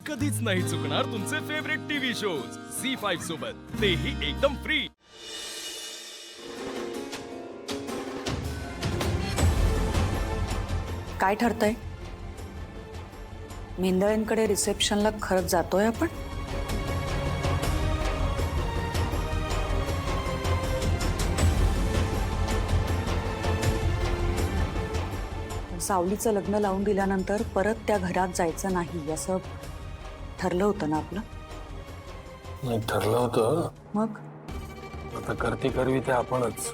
कधीच नाही चुकणार तुमचे फेवरेट टीव्ही शोज झी5 सोबत, तेही एकदम फ्री। काय ठरतंय? मेंदळेंकडे रिसेप्शनला खरंच जातोय आपण? सावलीचं लग्न लावून दिल्यानंतर परत त्या घरात जायचं नाही असं ठरलं होतं ना आपलं? नाही ठरलं होतं, मग आता करते करवी ते आपणच।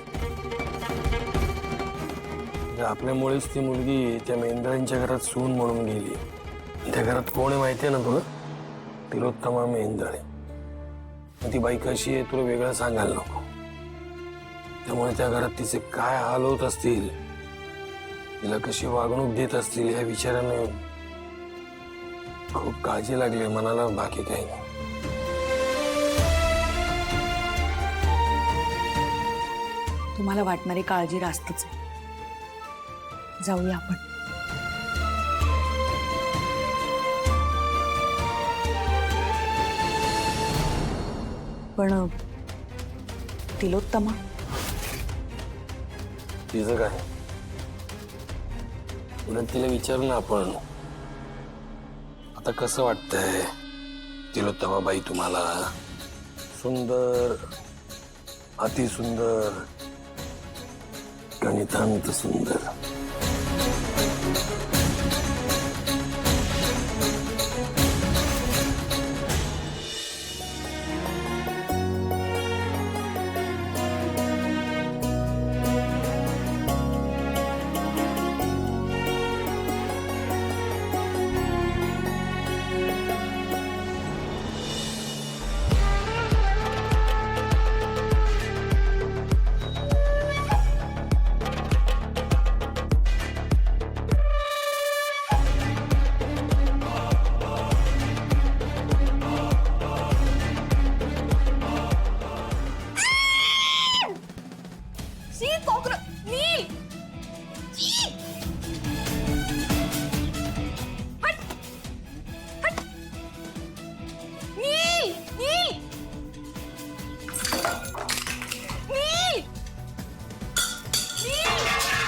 आपल्यामुळेच ती मुलगी त्या मेंदळ्यांच्या घरात सून म्हणून गेली। त्या घरात कोण आहे माहिती आहे ना तुला? तिलोत्तमा मेंदळे। ती बाई कशी आहे तुला वेगळं सांगायला नको। त्यामुळे त्या घरात तिचे काय हाल होत असतील, तिला कशी वागणूक देत असतील या विचाराने खूप काळजी लागली मनाला, बाकी काही नाही। तुम्हाला वाटणारी काळजी रास्तच आहे। जाऊया आपण। पण तिलोत्तमा तिचं काय? उलट तिला विचारू ना आपण, आता कसं वाटतंय तिलोत्तमा बाई तुम्हाला? सुंदर, अतिसुंदर, गणितांत सुंदर।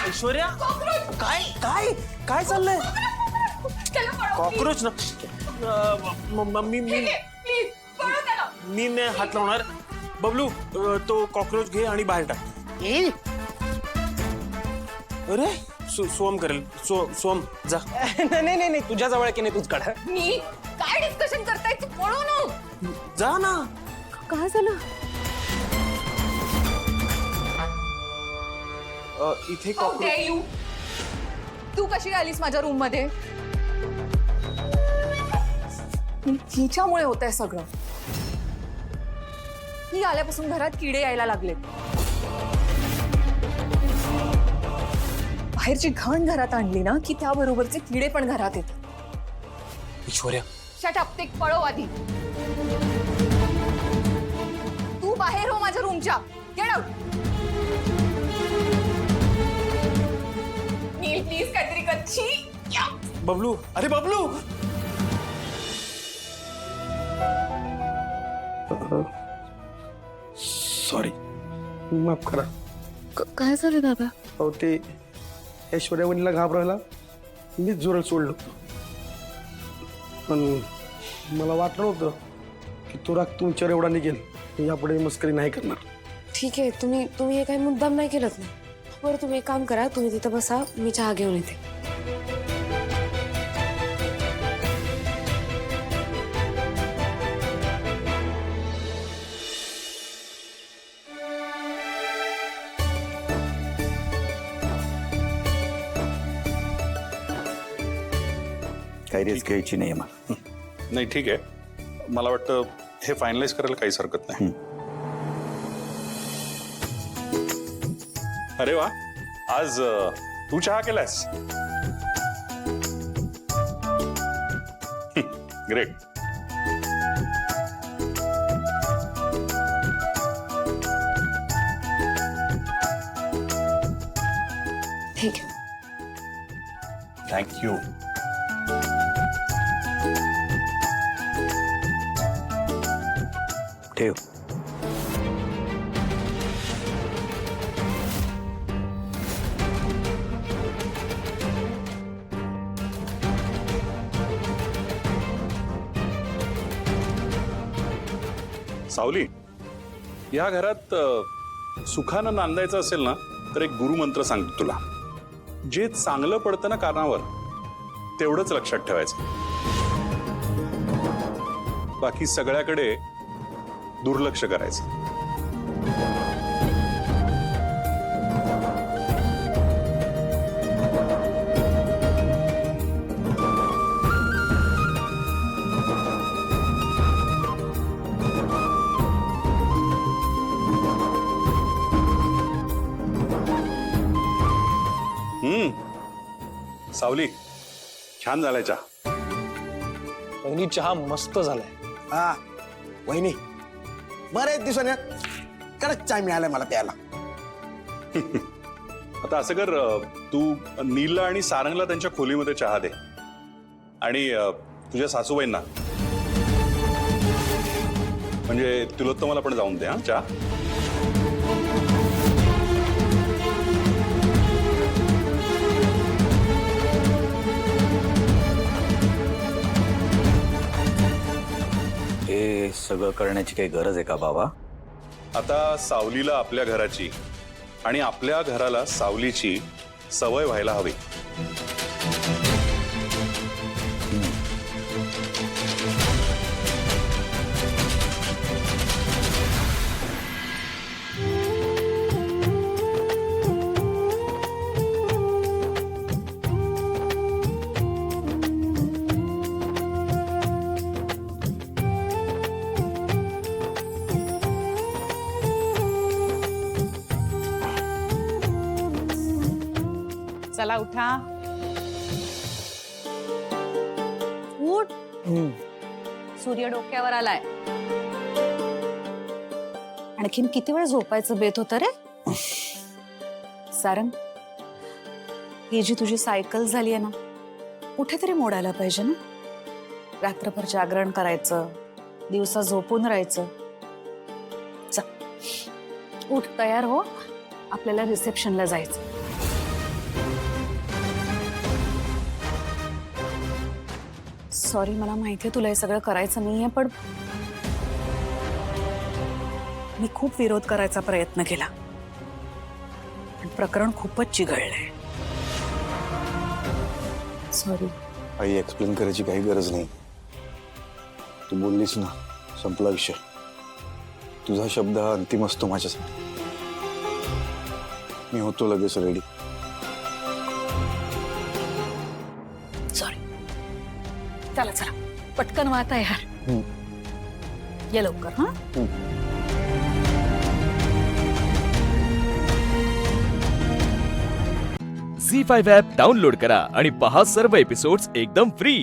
ऐश्वर्या, काय काय काय चाललंय? कॉकरोच ना? मी नाही हात लावणार। बबलू, तो कॉकरोच घे आणि बाहेर टाक। अरे सोम करेल। सोम जा। नाही नाही तुझ्या जवळ की नाही, तूच काढ। मी काय डिस्कशन करताय? तू पळू नको। जा ना। काय झालं? इथे How dare you? तू कशी आलीस माझ्या रूम मध्ये? हिच्यामुळे होतंय सगळं। ही आल्यापासून घरात किडे यायला लागले। बाहेरची घाण घरात आणली ना की त्याबरोबरचे किडे पण घरात येतात। ऐश्वर्या, शट अप, ते पळव आधी। तू बाहेर हो माझ्या रूमच्या। Get out. नील प्लीज काहीतरी कच्ची। बबलू, अरे बबलू। सॉरी, माफ करा। काय झालं दादा? अहो ते ऐश्वर्या वहिनीला घाबरायला मीच जोरात सोडलं, पण मला वाटलं नव्हतं की तो राग तुमच्यावर एवढा निघेल। यापुढे मस्करी नाही करणार। ठीक आहे, तुम्ही हे काही मुद्दाम नाही केलं ना? बरं, तुम्ही एक काम करा, तुम्ही तिथं बसा, मी चहा घेऊन येते। काही रिस्क घ्यायची नाही मला। नाही ठीक आहे, मला वाटतं हे फायनलाइज करायला काहीच हरकत नाही। अरे वा, आज तू चहा केलास? ग्रेट। ठीक है। Thank you. ठेव. सावली, या घरात सुखानं नांदायचं असेल ना तर एक गुरुमंत्र सांगतो तुला. जे चांगलं पडतं ना कारणावर तेवढंच लक्षात ठेवायचं. बाकी सगळ्याकडे दुर्लक्ष करायचं. सावली, छान झालाय चहा. वहिनी चहा मस्त झालाय. हा वहिनी बरेच दिवसाने कडक चाय मिळालाय मला प्यायला. आता असं कर, तू नीलला आणि सारंगला त्यांच्या खोलीमध्ये चहा दे आणि तुझ्या सासूबाईंना म्हणजे तिलोत्तमाला पण जाऊन दे. हा चहा. हे सगळं करण्याची काही गरज आहे का बाबा? आता सावलीला आपल्या घराची आणि आपल्या घराला सावलीची सवय व्हायला हवी. चला उठा. उठ. सूर्य डोक्यावर आलाय. आणखीन किती वेळ झोपायचं बेत होतं रे? सारंग, ही जी तुझी सायकल झाली आहे ना, कुठेतरी मोडायला पाहिजे ना. रात्रभर जागरण करायचं, दिवसा झोपून राहायचं. चल उठ, तयार हो, आपल्याला रिसेप्शनला जायचं. सॉरी, मला माहितीये तुला हे सगळं करायचं नाहीये, पण मी खूप विरोध करायचा प्रयत्न केला. पण प्रकरण खूपच चिघळलंय. सॉरी. आई, एक्सप्लेन करायची काही गरज नाही. तू बोललीस ना, संपला विषय. तुझा शब्द हा अंतिम असतो माझ्यासाठी. मी होतो लगेच रेडी. सॉरी. चला चला पटकन वाहता यार. ये लवकर. हा झी5 ॲप डाउनलोड करा आणि पहा सर्व एपिसोड्स एकदम फ्री.